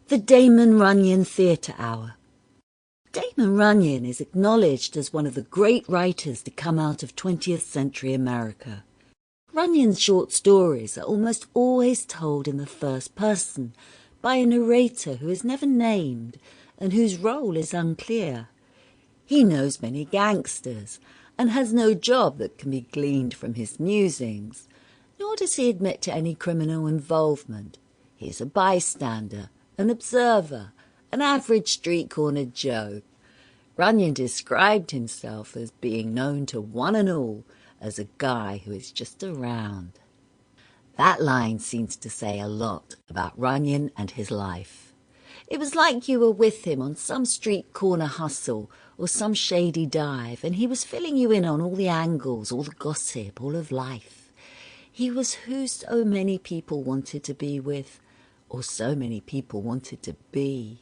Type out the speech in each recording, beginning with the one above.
The Damon Runyon Theatre Hour. Damon Runyon is acknowledged as one of the great writers to come out of 20th century America. Runyon's short stories are almost always told in the first person by a narrator who is never named and whose role is unclear. He knows many gangsters and has no job that can be gleaned from his musings, nor does he admit to any criminal involvement. He is a bystander, an observer, an average street-corner Joe. Runyon described himself as being known to one and all as a guy who is just around. That line seems to say a lot about Runyon and his life. It was like you were with him on some street corner hustle or some shady dive, and he was filling you in on all the angles, all the gossip, all of life. He was who so many people wanted to be with, or so many people wanted to be.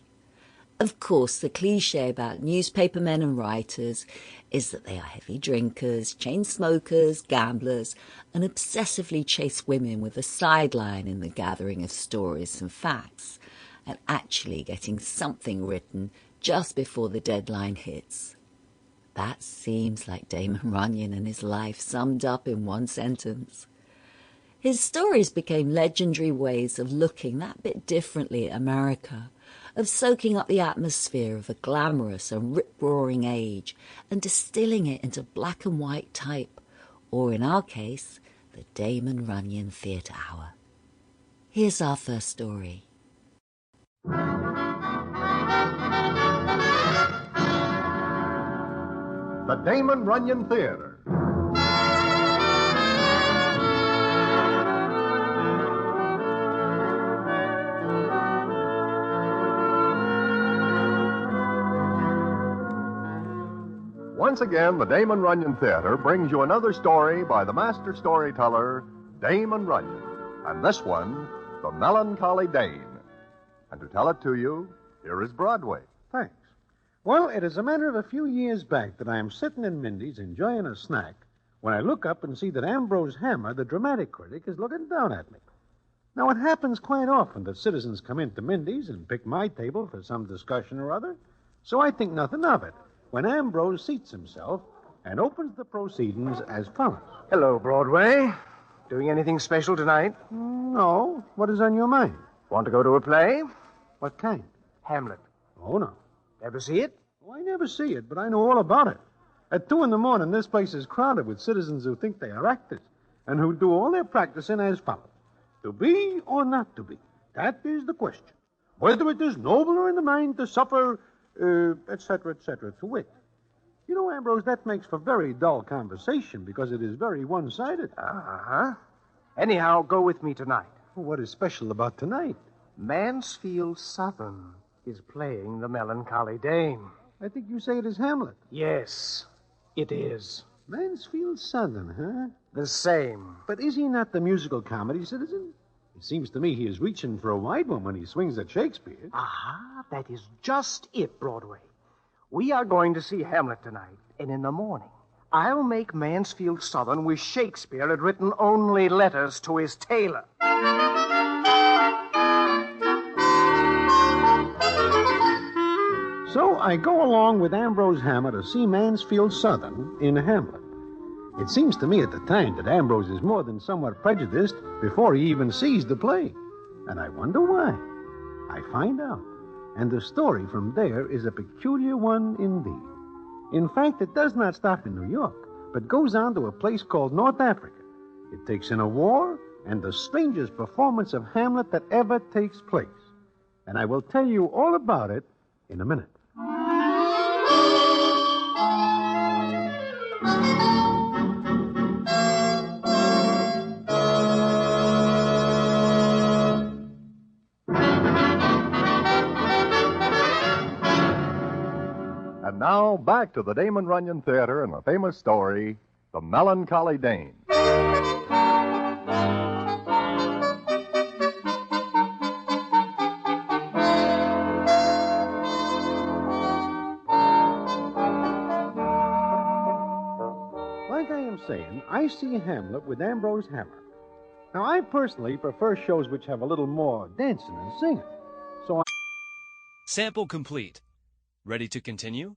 Of course, the cliché about newspaper men and writers is that they are heavy drinkers, chain smokers, gamblers, and obsessively chase women with a sideline in the gathering of stories and facts, and actually getting something written just before the deadline hits. That seems like Damon Runyon and his life summed up in one sentence. His stories became legendary ways of looking that bit differently at America, of soaking up the atmosphere of a glamorous and rip-roaring age and distilling it into black and white type, or in our case, the Damon Runyon Theatre Hour. Here's our first story. The Damon Runyon Theatre. Once again, the Damon Runyon Theatre brings you another story by the master storyteller, Damon Runyon. And this one, The Melancholy Dane. And to tell it to you, here is Broadway. Thanks. Well, it is a matter of a few years back that I am sitting in Mindy's enjoying a snack when I look up and see that Ambrose Hammer, the dramatic critic, is looking down at me. Now, it happens quite often that citizens come into Mindy's and pick my table for some discussion or other, so I think nothing of it when Ambrose seats himself and opens the proceedings as follows. Hello, Broadway. Doing anything special tonight? No. What is on your mind? Want to go to a play? What kind? Hamlet. Oh, no. Ever see it? Oh, I never see it, but I know all about it. At 2 a.m, this place is crowded with citizens who think they are actors and who do all their practicing as follows. To be or not to be? That is the question. Whether it is nobler in the mind to suffer, etc., to wit. You know, Ambrose, that makes for very dull conversation because it is very one-sided. Uh-huh. Anyhow, go with me tonight. Well, what is special about tonight? Mansfield Southern is playing the Melancholy Dane. I think you say it is Hamlet. Yes, it is. Mansfield Southern, huh? The same. But is he not the musical comedy citizen? It seems to me he is reaching for a wide one when he swings at Shakespeare. Aha, that is just it, Broadway. We are going to see Hamlet tonight, and in the morning, I'll make Mansfield Southern wish Shakespeare had written only letters to his tailor. So I go along with Ambrose Hammer to see Mansfield Southern in Hamlet. It seems to me at the time that Ambrose is more than somewhat prejudiced before he even sees the play. And I wonder why. I find out. And the story from there is a peculiar one indeed. In fact, it does not stop in New York, but goes on to a place called North Africa. It takes in a war and the strangest performance of Hamlet that ever takes place. And I will tell you all about it in a minute. And now, back to the Damon Runyon Theatre and the famous story, The Melancholy Dane. Like I am saying, I see Hamlet with Ambrose Hammer. Now, I personally prefer shows which have a little more dancing and singing. So Sample complete. Ready to continue?